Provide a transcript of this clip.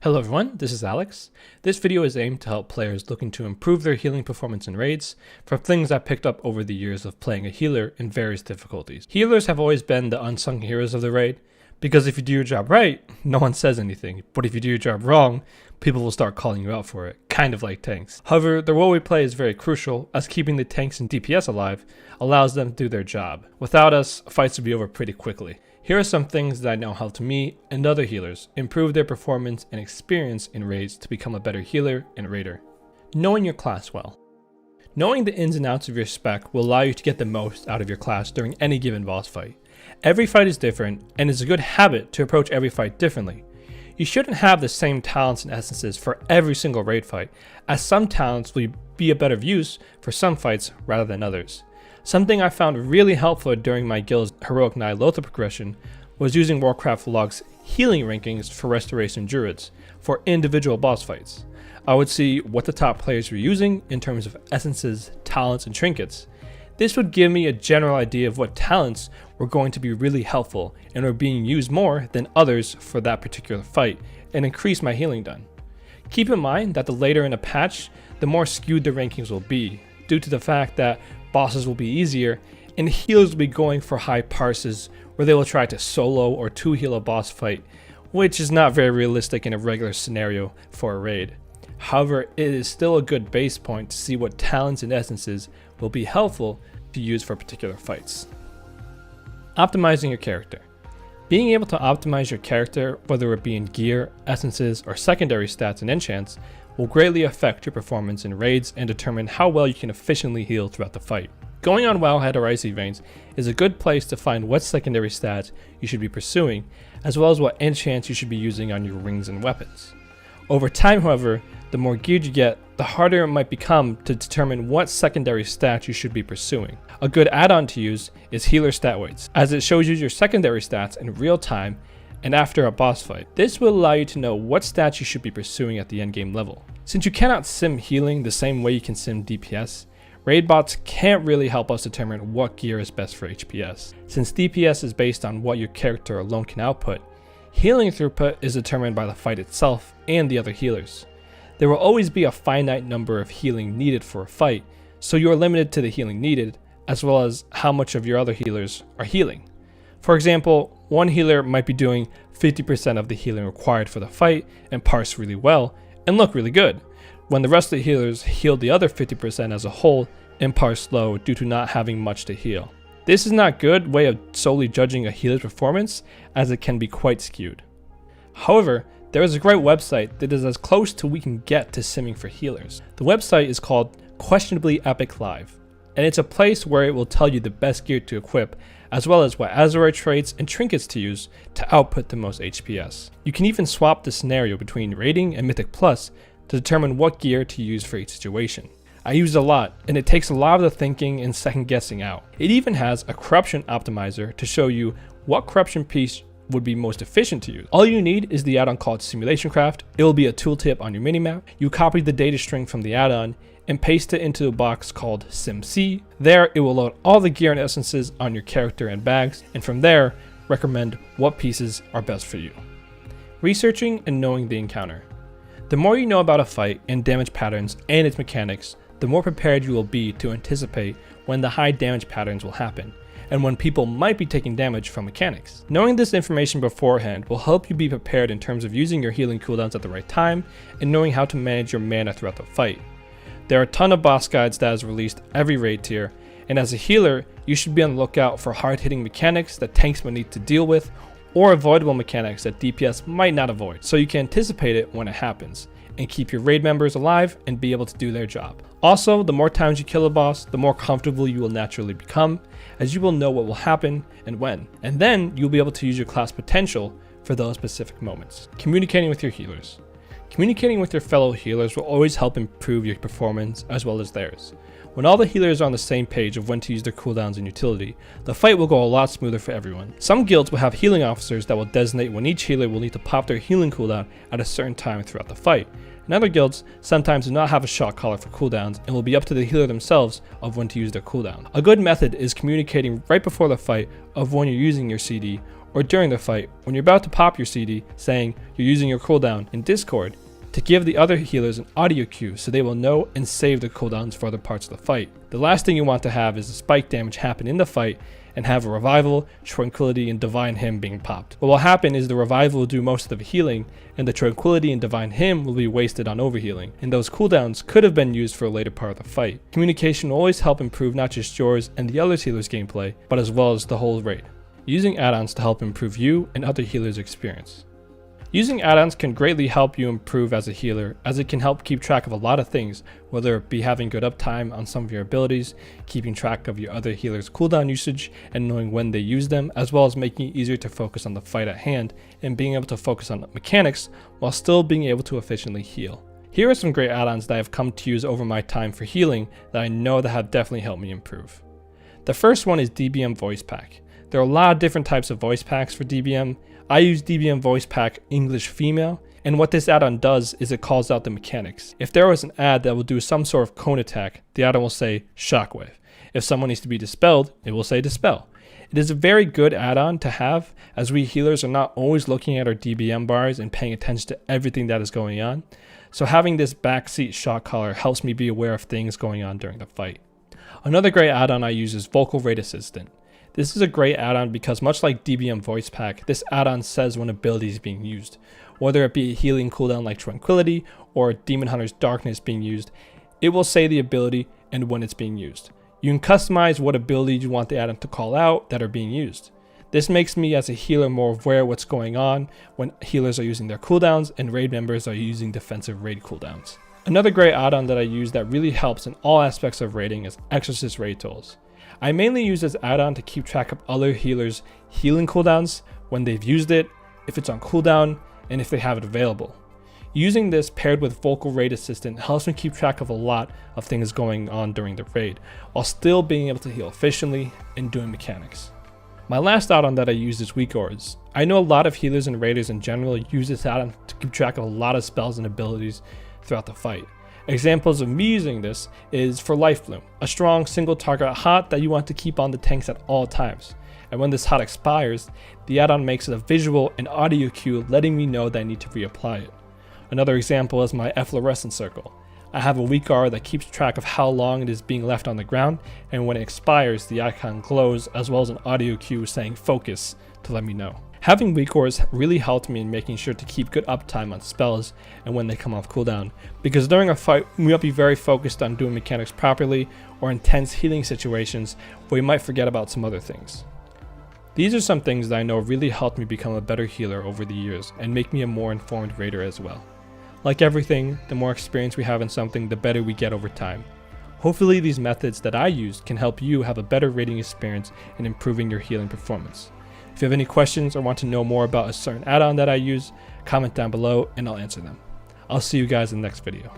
Hello everyone, this is Alex. This video is aimed to help players looking to improve their healing performance in raids from things I picked up over the years of playing a healer in various difficulties. Healers have always been the unsung heroes of the raid, because if you do your job right, no one says anything, but if you do your job wrong, people will start calling you out for it, kind of like tanks. However, the role we play is very crucial, as keeping the tanks and DPS alive allows them to do their job. Without us, fights would be over pretty quickly. Here are some things that I know helped me and other healers improve their performance and experience in raids to become a better healer and raider. Knowing your class well. Knowing the ins and outs of your spec will allow you to get the most out of your class during any given boss fight. Every fight is different, and it's a good habit to approach every fight differently. You shouldn't have the same talents and essences for every single raid fight, as some talents will be a better use for some fights rather than others. Something I found really helpful during my guild's Heroic Knight Lothar progression was using Warcraft Log's healing rankings for Restoration Druids for individual boss fights. I would see what the top players were using in terms of essences, talents, and trinkets. This would give me a general idea of what talents were going to be really helpful and were being used more than others for that particular fight, and increase my healing done. Keep in mind that the later in a patch, the more skewed the rankings will be, due to the fact that bosses will be easier, and healers will be going for high parses where they will try to solo or 2-heal a boss fight, which is not very realistic in a regular scenario for a raid. However, it is still a good base point to see what talents and essences will be helpful to use for particular fights. Optimizing your character. Being able to optimize your character, whether it be in gear, essences, or secondary stats and enchants, will greatly affect your performance in raids and determine how well you can efficiently heal throughout the fight. Going on Wildhead or Icy Veins is a good place to find what secondary stats you should be pursuing, as well as what enchants you should be using on your rings and weapons. Over time, however, the more geared you get, the harder it might become to determine what secondary stats you should be pursuing. A good add-on to use is Healer Stat Weights, as it shows you your secondary stats in real time and after a boss fight. This will allow you to know what stats you should be pursuing at the endgame level. Since you cannot sim healing the same way you can sim DPS, raid bots can't really help us determine what gear is best for HPS. Since DPS is based on what your character alone can output, healing throughput is determined by the fight itself and the other healers. There will always be a finite number of healing needed for a fight, so you are limited to the healing needed, as well as how much of your other healers are healing. For example, one healer might be doing 50% of the healing required for the fight and parse really well and look really good, when the rest of the healers heal the other 50% as a whole and parse low due to not having much to heal. This is not a good way of solely judging a healer's performance, as it can be quite skewed. However, there is a great website that is as close to we can get to simming for healers. The website is called Questionably Epic Live, and it's a place where it will tell you the best gear to equip, as well as what Azurite traits and trinkets to use to output the most HPS. You can even swap the scenario between raiding and Mythic Plus to determine what gear to use for each situation. I use it a lot, and it takes a lot of the thinking and second guessing out. It even has a corruption optimizer to show you what corruption piece would be most efficient to use. All you need is the add-on called Simulation Craft. It will be a tooltip on your minimap. You copy the data string from the add-on and paste it into a box called SimC. There, it will load all the gear and essences on your character and bags, and from there, recommend what pieces are best for you. Researching and knowing the encounter. The more you know about a fight and damage patterns and its mechanics, the more prepared you will be to anticipate when the high damage patterns will happen, and when people might be taking damage from mechanics. Knowing this information beforehand will help you be prepared in terms of using your healing cooldowns at the right time and knowing how to manage your mana throughout the fight. There are a ton of boss guides that is released every raid tier, and as a healer, you should be on the lookout for hard-hitting mechanics that tanks might need to deal with, or avoidable mechanics that DPS might not avoid, so you can anticipate it when it happens, and keep your raid members alive and be able to do their job. Also, the more times you kill a boss, the more comfortable you will naturally become, as you will know what will happen and when, and then you'll be able to use your class potential for those specific moments. Communicating with your healers. Communicating with your fellow healers will always help improve your performance as well as theirs. When all the healers are on the same page of when to use their cooldowns and utility, the fight will go a lot smoother for everyone. Some guilds will have healing officers that will designate when each healer will need to pop their healing cooldown at a certain time throughout the fight. And other guilds sometimes do not have a shot caller for cooldowns and will be up to the healer themselves of when to use their cooldown. A good method is communicating right before the fight of when you're using your CD or during the fight when you're about to pop your CD saying you're using your cooldown in Discord, to give the other healers an audio cue so they will know and save the cooldowns for other parts of the fight. The last thing you want to have is a spike damage happen in the fight and have a revival, tranquility, and divine hymn being popped. What will happen is the revival will do most of the healing, and the tranquility and divine hymn will be wasted on overhealing, and those cooldowns could have been used for a later part of the fight. Communication will always help improve not just yours and the other healers' gameplay, but as well as the whole raid. Using add-ons to help improve you and other healers' experience. Using add-ons can greatly help you improve as a healer, as it can help keep track of a lot of things, whether it be having good uptime on some of your abilities, keeping track of your other healers' cooldown usage, and knowing when they use them, as well as making it easier to focus on the fight at hand, and being able to focus on mechanics, while still being able to efficiently heal. Here are some great add-ons that I have come to use over my time for healing that I know that have definitely helped me improve. The first one is DBM Voice Pack. There are a lot of different types of voice packs for DBM. I use DBM Voice Pack English Female, and what this add-on does is it calls out the mechanics. If there was an ad that will do some sort of cone attack, the add-on will say Shockwave. If someone needs to be dispelled, it will say Dispel. It is a very good add-on to have, as we healers are not always looking at our DBM bars and paying attention to everything that is going on. So having this backseat shock collar helps me be aware of things going on during the fight. Another great add-on I use is Vocal Rate Assistant. This is a great add-on because much like DBM Voice Pack, this add-on says when ability is being used. Whether it be a healing cooldown like Tranquility or Demon Hunter's Darkness being used, it will say the ability and when it's being used. You can customize what abilities you want the add-on to call out that are being used. This makes me as a healer more aware of what's going on when healers are using their cooldowns and raid members are using defensive raid cooldowns. Another great add-on that I use that really helps in all aspects of raiding is Exorcist Raid Tools. I mainly use this add-on to keep track of other healers' healing cooldowns, when they've used it, if it's on cooldown, and if they have it available. Using this paired with Vocal Rate Assistant helps me keep track of a lot of things going on during the raid, while still being able to heal efficiently and doing mechanics. My last add-on that I use is Weak Auras. I know a lot of healers and raiders in general use this add-on to keep track of a lot of spells and abilities throughout the fight. Examples of me using this is for Life Bloom, a strong single target hot that you want to keep on the tanks at all times. And when this hot expires, the add-on makes it a visual and audio cue letting me know that I need to reapply it. Another example is my Efflorescent Circle. I have a weak aura that keeps track of how long it is being left on the ground, and when it expires, the icon glows as well as an audio cue saying focus to let me know. Having weak auras really helped me in making sure to keep good uptime on spells and when they come off cooldown, because during a fight we might be very focused on doing mechanics properly or intense healing situations where we might forget about some other things. These are some things that I know really helped me become a better healer over the years and make me a more informed raider as well. Like everything, the more experience we have in something, the better we get over time. Hopefully these methods that I used can help you have a better raiding experience in improving your healing performance. If you have any questions or want to know more about a certain add-on that I use, comment down below and I'll answer them. I'll see you guys in the next video.